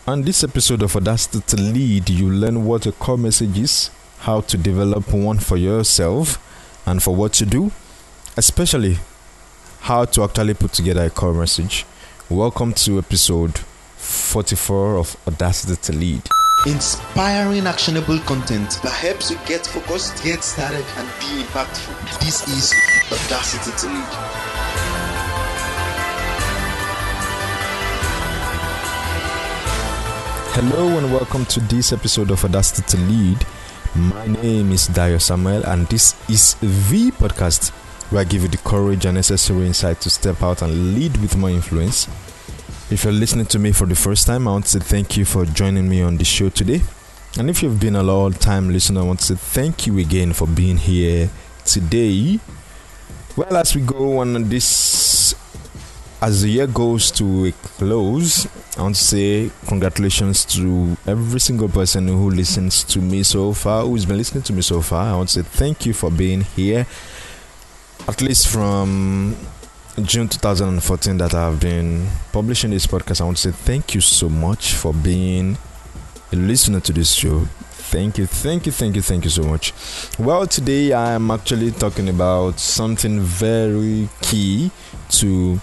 On this episode of Audacity to Lead, you learn what a core message is, how to develop one for yourself, and for what to do, especially how to actually put together a core message. Welcome to episode 44 of Audacity to Lead. Inspiring actionable content that helps you get focused, get started, and be impactful. This is Audacity to Lead. Hello and welcome to this episode of Audacity to Lead. My name is Dayo Samuel and this is the podcast where I give you the courage and necessary insight to step out and lead with more influence. If you're listening to me for the first time, I want to say thank you for joining me on the show today. And if you've been a long time listener, I want to say thank you again for being here today. Well, as we go on this, as the year goes to a close, I want to say congratulations to every single person who listens to me so far, who's been listening to me so far. I want to say thank you for being here, at least from June 2014 that I've been publishing this podcast. I want to say thank you so much for being a listener to this show. Thank you so much. Well, today I am actually talking about something very key to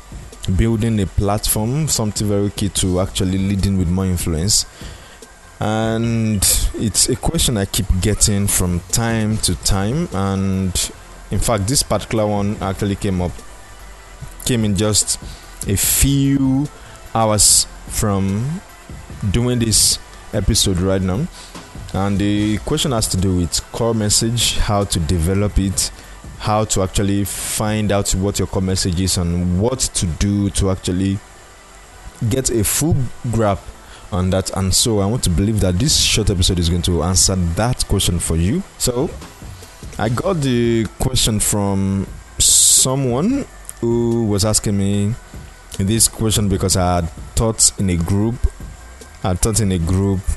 building a platform, something very key to actually leading with more influence. And it's a question I keep getting from time to time, and in fact this particular one actually came in just a few hours from doing this episode right now. And the question has to do with core message, how to develop it, how to actually find out what your core message is, and what to do to actually get a full grasp on that. And so I want to believe that this short episode is going to answer that question for you. So I got the question from someone who was asking me this question because I had taught in a group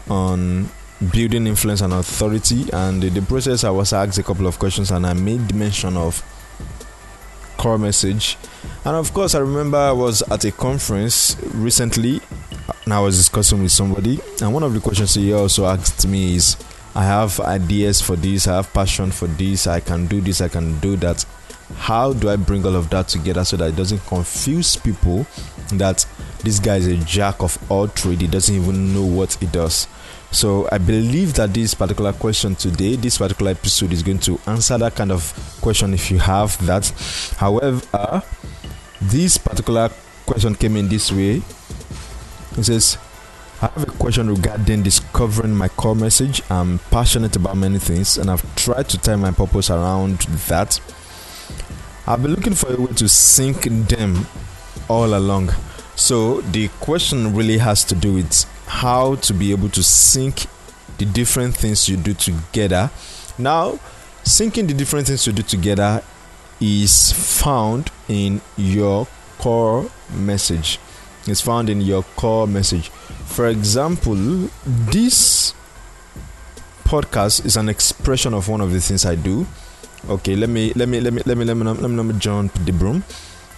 on building influence and authority, and in the process I was asked a couple of questions and I made mention of core message. And of course I remember I was at a conference recently and I was discussing with somebody, and one of the questions he also asked me is, I have ideas for this, I have passion for this, I can do this, I can do that. How do I bring all of that together so that it doesn't confuse people that this guy is a jack of all trades, he doesn't even know what he does? So I believe that this particular question today, this particular episode is going to answer that kind of question if you have that. However, this particular question came in this way. It says, I have a question regarding discovering my core message. I'm passionate about many things and I've tried to tie my purpose around that. I've been looking for a way to sync them all along. So the question really has to do with how to be able to sync the different things you do together. Now, syncing the different things you do together is found in your core message. It's found in your core message. For example, this podcast is an expression of one of the things I do. Okay, let me jump the broom.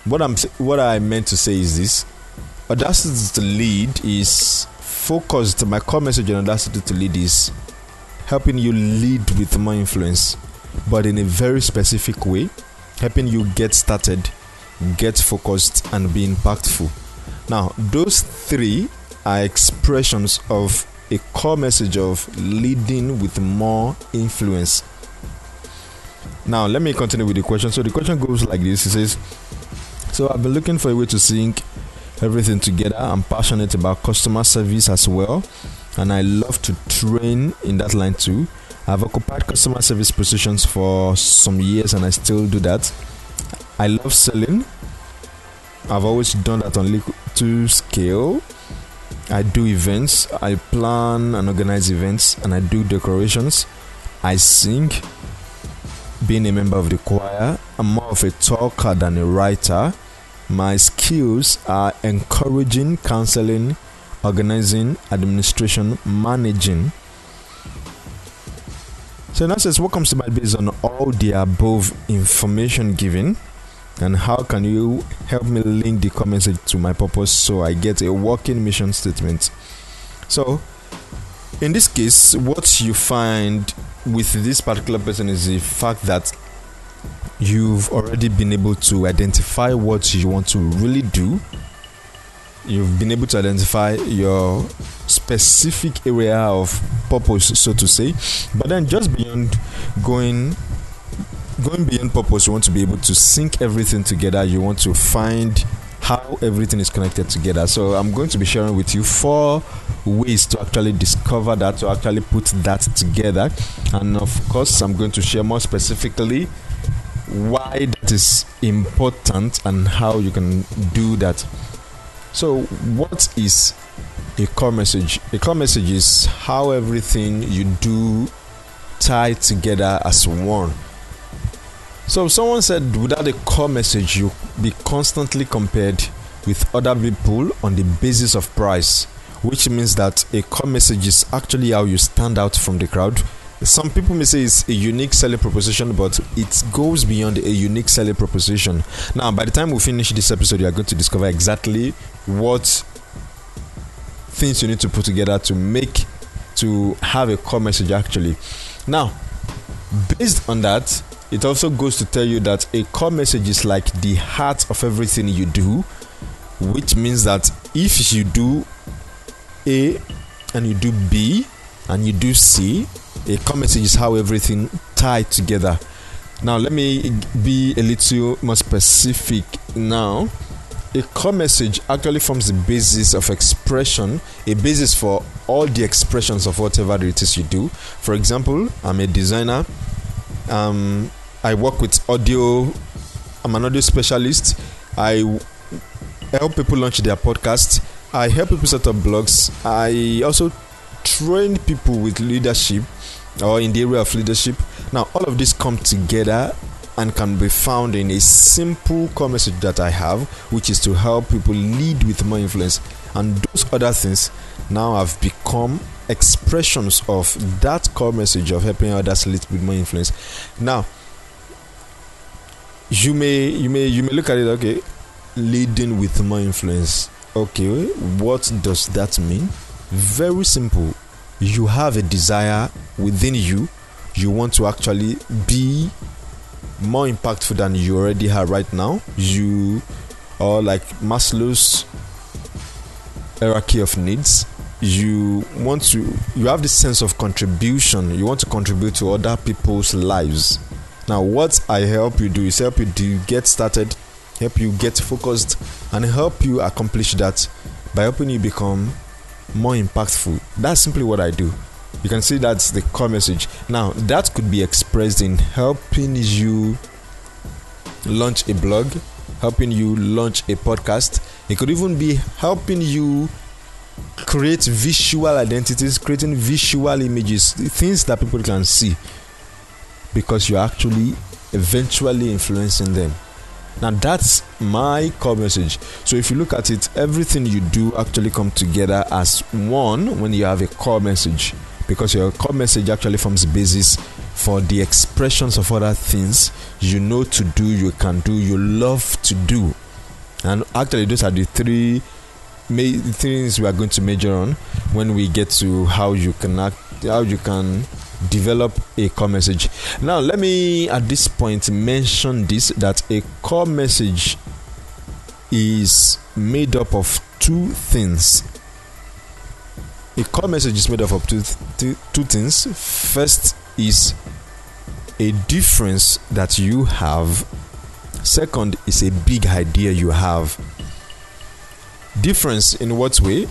What I meant to say is this: Audacity to Lead is focused. My core message on Audacity to Lead is helping you lead with more influence, but in a very specific way, helping you get started, get focused, and be impactful. Now, those three are expressions of a core message of leading with more influence. Now, let me continue with the question. So the question goes like this. It says, so I've been looking for a way to sync everything together. I'm passionate about customer service as well, and I love to train in that line too. I've occupied customer service positions for some years and I still do that. I love selling. I've always done that on little scale. I do events. I plan and organize events, and I do decorations. I sing. Being a member of the choir, I'm more of a talker than a writer. My skills are encouraging, counseling, organizing, administration, managing. So that says, what comes to mind based on all the above information given, and how can you help me link the core message to my purpose so I get a working mission statement? So in this case, what you find with this particular person is the fact that you've already been able to identify what you want to really do. You've been able to identify your specific area of purpose, so to say. But then just beyond going beyond purpose, you want to be able to sync everything together. You want to find how everything is connected together. So I'm going to be sharing with you 4 ways to actually discover that, to actually put that together. And of course, I'm going to share more specifically why that is important and how you can do that. So what is a core message? A core message is how everything you do tie together as one. So someone said without a core message, you'll be constantly compared with other people on the basis of price, which means that a core message is actually how you stand out from the crowd. Some people may say it's a unique selling proposition, but it goes beyond a unique selling proposition. Now, by the time we finish this episode, you are going to discover exactly what things you need to put together to have a core message actually. Now, based on that, it also goes to tell you that a core message is like the heart of everything you do, which means that if you do A and you do B and you do C, a core message is how everything tied together. Now let me be a little more specific now. A core message actually forms the basis of expression, a basis for all the expressions of whatever it is you do. For example, I'm a designer. I work with audio. I'm an audio specialist. I help people launch their podcasts. I help people set up blogs. I also train people with leadership or in the area of leadership. Now, all of this come together and can be found in a simple core message that I have, which is to help people lead with more influence. And those other things now have become expressions of that core message of helping others lead with more influence. Now, you may look at it, okay, leading with more influence. Okay, what does that mean? Very simple. You have a desire within you. You want to actually be more impactful than you already are right now. You are like Maslow's hierarchy of needs. You have this sense of contribution. You want to contribute to other people's lives. Now, what I help you do is help you to get started, help you get focused, and help you accomplish that by helping you become more impactful. That's simply what I do. You can see that's the core message. Now, that could be expressed in helping you launch a blog, helping you launch a podcast. It could even be helping you create visual identities, creating visual images, things that people can see, because you're actually eventually influencing them. Now, that's my core message. So if you look at it, everything you do actually come together as one when you have a core message, because your core message actually forms the basis for the expressions of other things you know to do, you can do, you love to do. And actually, those are the three things we are going to major on when we get to how you can develop a core message. Now, let me at this point mention this, that a core message is made up of 2 things. A core message is made up of two things. First is a difference that you have. Second is a big idea you have. Difference in what way?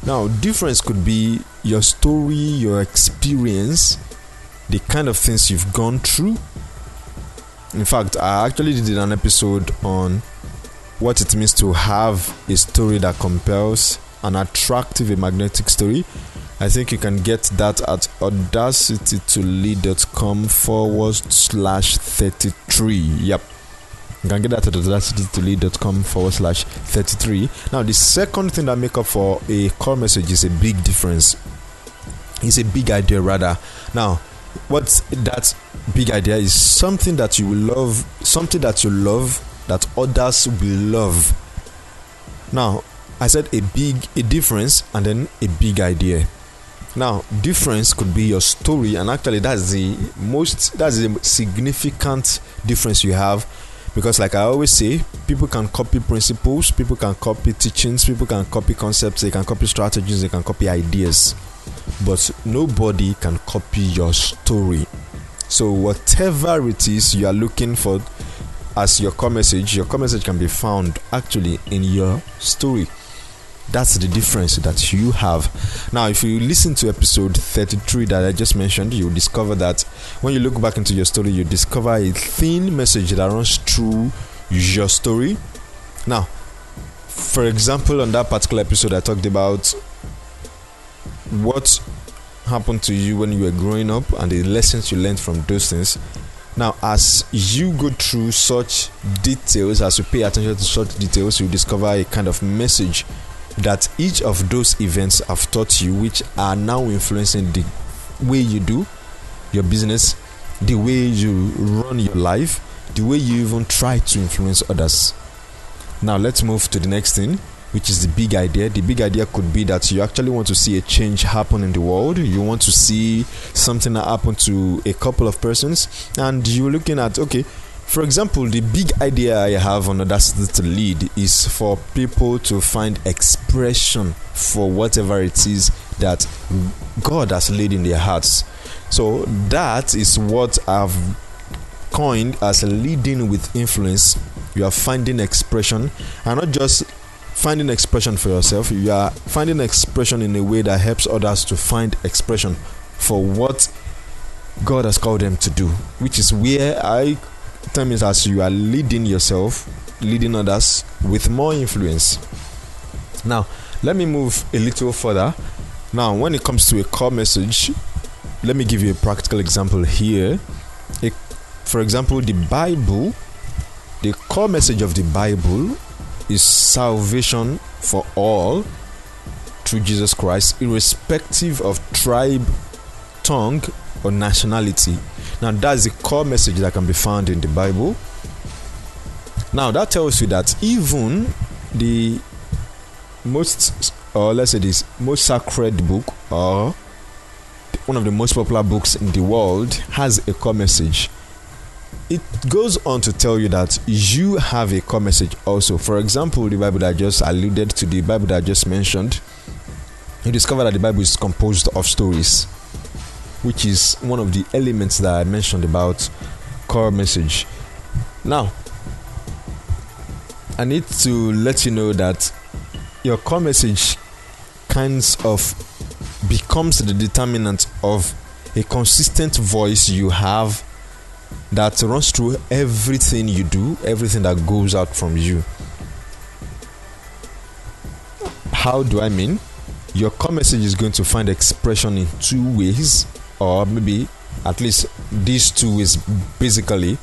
Now, difference could be your story, your experience, the kind of things you've gone through. In fact, I actually did an episode on what it means to have a story that compels, an attractive, a magnetic story. I think you can get that at audacitytolead.com/33. Yep. You can get that at audacitytolead.com/33. Now, the second thing that make up for a core message is a big difference. It's a big idea, rather. Now, what's that big idea? Is something that you will love, something that you love, that others will love. Now, I said a difference and then a big idea. Now, difference could be your story, and actually that's the significant difference you have, because like I always say, people can copy principles, people can copy teachings, people can copy concepts, they can copy strategies, they can copy ideas, but nobody can copy your story. So whatever it is you are looking for as your core message can be found actually in your story. That's the difference that you have. Now, if you listen to episode 33 that I just mentioned, you'll discover that when you look back into your story, you discover a thin message that runs through your story. Now, for example, on that particular episode, I talked about what happened to you when you were growing up and the lessons you learned from those things. Now, as you go through such details, as you pay attention to such details, you discover a kind of message that each of those events have taught you, which are now influencing the way you do your business, the way you run your life, the way you even try to influence others. Now, let's move to the next thing, which is the big idea. The big idea could be that you actually want to see a change happen in the world. You want to see something that happen to a couple of persons, and you're looking at, okay, for example, the big idea I have on Audacity to Lead is for people to find expression for whatever it is that God has laid in their hearts. So that is what I've coined as leading with influence. You are finding expression, and not just finding expression for yourself, you are finding expression in a way that helps others to find expression for what God has called them to do, which is where I term is as you are leading yourself, leading others with more influence. Now, let me move a little further. Now, when it comes to a core message, let me give you a practical example here. For example, the Bible, the core message of the Bible is salvation for all through Jesus Christ, irrespective of tribe, tongue, or nationality. Now, that's the core message that can be found in the Bible. Now, that tells you that even the most, or let's say this, most sacred book, or one of the most popular books in the world, has a core message. It goes on to tell you that you have a core message also. For example, the Bible that I just alluded to, the Bible that I just mentioned, you discover that the Bible is composed of stories, which is one of the elements that I mentioned about core message. Now, I need to let you know that your core message kinds of becomes the determinant of a consistent voice you have that runs through everything you do, everything that goes out from you. How do I mean? Your core message is going to find expression in two ways, or maybe at least these two ways basically.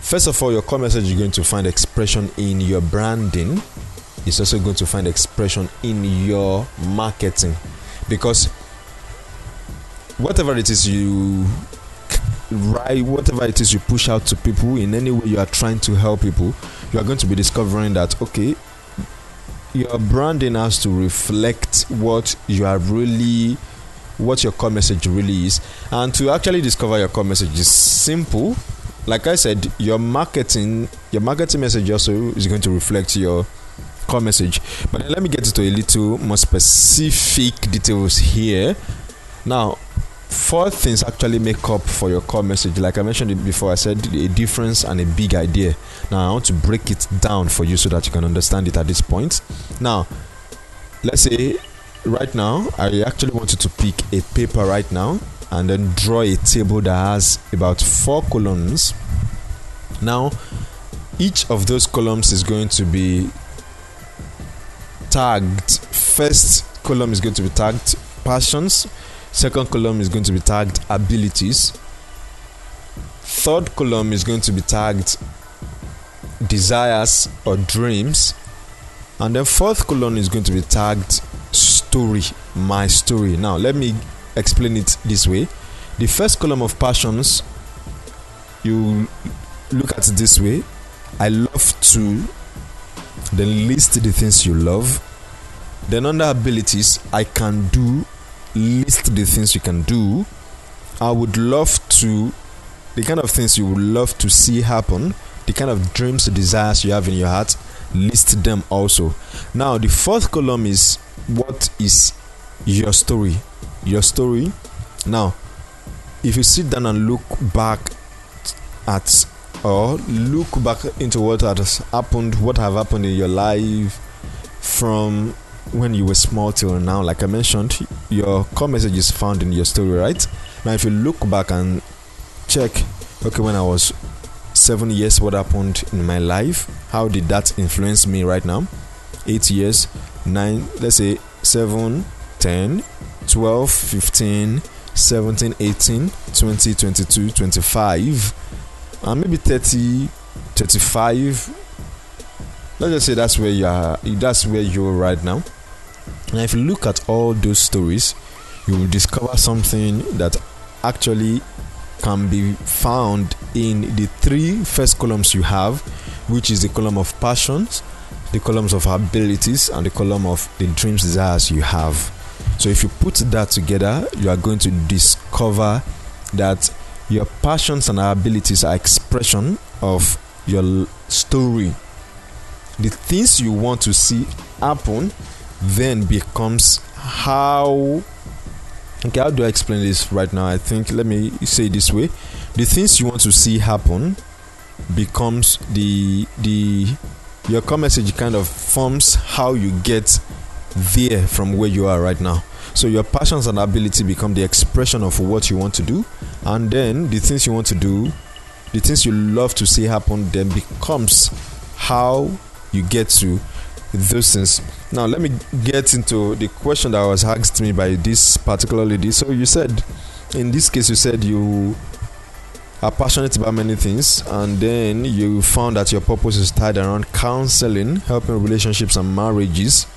First of all, your core message is going to find expression in your branding. It's also going to find expression in your marketing, because whatever it is you write, whatever it is you push out to people, in any way you are trying to help people, you are going to be discovering that, okay, your branding has to reflect what you are really, what your core message really is. And to actually discover your core message is simple. Like I said, your marketing message also is going to reflect your core message. But let me get into a little more specific details here. Now, 4 things actually make up for your core message. Like I mentioned it before, I said a difference and a big idea. Now, I want to break it down for you so that you can understand it at this point. Now, let's say right now, I actually want you to pick a paper right now and then draw a table that has about 4 columns. Now, each of those columns is going to be tagged. First column is going to be tagged passions. Second column is going to be tagged abilities. Third column is going to be tagged desires or dreams. And then fourth column is going to be tagged story, my story. Now, let me explain it this way. The first column of passions, you look at it this way. I love to then list the things you love. Then under abilities, I can do, list the things you can do. I would love to, the kind of things you would love to see happen, the kind of dreams, desires you have in your heart, list them also. Now the fourth column is, what is your story? Your story. Now if you sit down and look back at, or look back into what has happened, what have happened in your life from when you were small till now, like I mentioned, your core message is found in your story, right? Now if you look back and check, okay, when I was 7 years, what happened in my life? How did that influence me right now? 8 years, 9, let's say 7, 10, 12, 15, 17, 18, 20, 22, 25, and maybe 30, 35. Let's just say that's where you're right now. Now if you look at all those stories, you will discover something that actually can be found in the three first columns you have, which is the column of passions, the columns of abilities, and the column of the dreams, desires you have. So if you put that together, you are going to discover that your passions and abilities are expression of your story. The things you want to see happen then becomes how do I explain this right now? I think, let me say it this way. The things you want to see happen becomes your core message kind of forms how you get there from where you are right now. So your passions and ability become the expression of what you want to do, and then the things you want to do, the things you love to see happen, then becomes how you get to those things. Now let me get into the question that was asked me by this particular lady. So you said, in this case, you said you are passionate about many things, and then you found that your purpose is tied around counseling, helping relationships and marriages,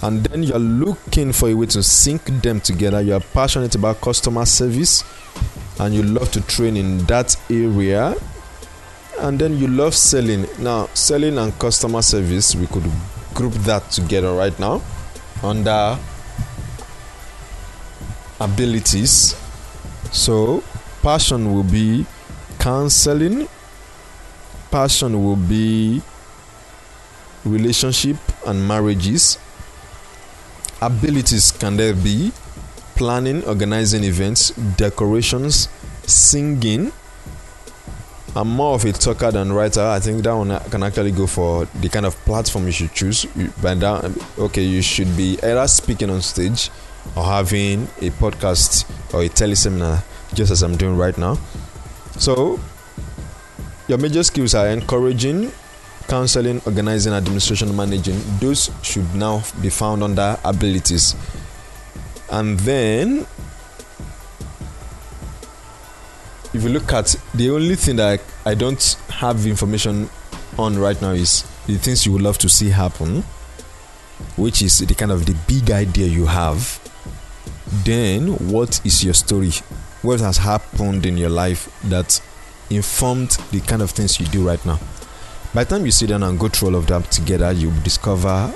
and then you're looking for a way to sync them together. You're passionate about customer service and you love to train in that area, and then you love selling. Now selling and customer service, we could group that together right now under abilities. So passion will be counseling, passion will be relationship and marriages. Abilities can there be planning, organizing events, decorations, singing. I'm more of a talker than writer. I think that one can actually go for the kind of platform you should choose. You should be either speaking on stage or having a podcast or a teleseminar, just as I'm doing right now. So your major skills are encouraging, counseling, organizing, administration, managing. Those should now be found under abilities. And then if you look at the only thing that I don't have information on right now is the things you would love to see happen, which is the kind of the big idea you have. Then what is your story? What has happened in your life that informed the kind of things you do right now? By the time you sit down and go through all of that together, you discover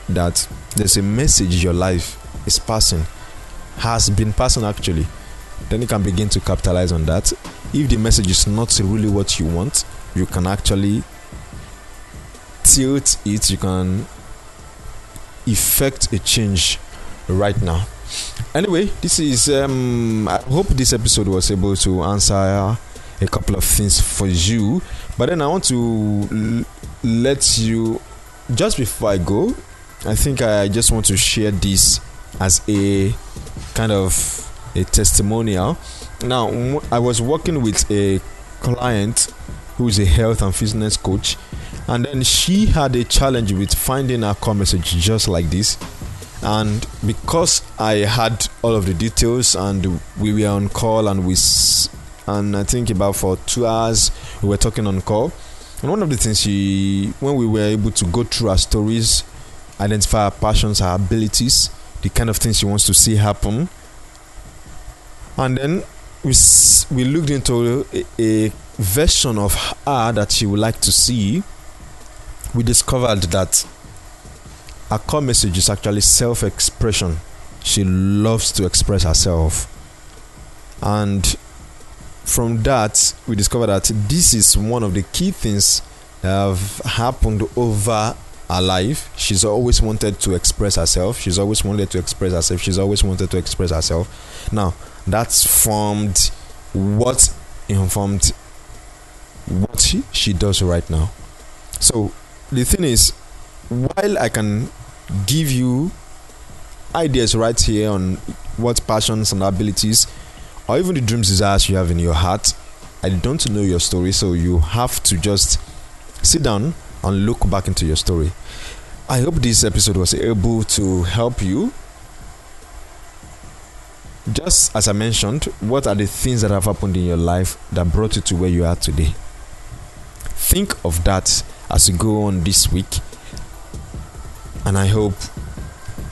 that there's a message your life is passing, has been passing actually. Then you can begin to capitalize on that. If the message is not really what you want, you can actually tilt it. You can effect a change right now. Anyway, this is I hope this episode was able to answer a couple of things for you. But then I want to let you, just before I go, I think I just want to share this as a kind of a testimonial. Now, I was working with a client who is a health and fitness coach, and then she had a challenge with finding her core message just like this. And because I had all of the details and we were on call, and I think about for 2 hours we were talking on call, and one of the things when we were able to go through our stories, identify our passions, our abilities, the kind of things she wants to see happen, and then we looked into a version of her that she would like to see, we discovered that her core message is actually self-expression. She loves to express herself, and from that we discovered that this is one of the key things that have happened over her life. She's always wanted to express herself. She's always wanted to express herself. She's always wanted to express herself. Now, that's formed what informed what she does right now. So, the thing is, while I can give you ideas right here on what passions and abilities or even the dreams, desires you have in your heart, I don't know your story, so you have to just sit down and look back into your story. I hope this episode was able to help you. Just as I mentioned, what are the things that have happened in your life that brought you to where you are today? Think of that as you go on this week, and I hope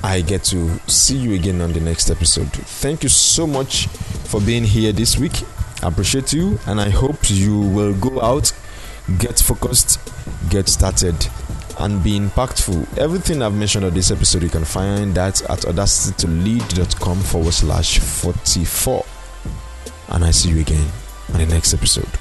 I get to see you again on the next episode. Thank you so much for being here this week. I appreciate you, and I hope you will go out, get focused, get started, and be impactful. Everything I've mentioned on this episode, you can find that at audacitytolead.com/44. And I see you again on the next episode.